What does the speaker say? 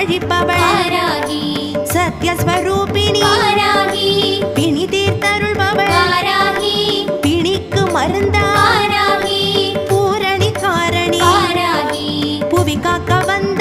அழிப்பவள் சத்யஸ்வரூபிணி பிணி தீர்த்தருள்பவள் பிணிக்கு மருந்தாய் பூரணி காரணி புவி காக்க வந்த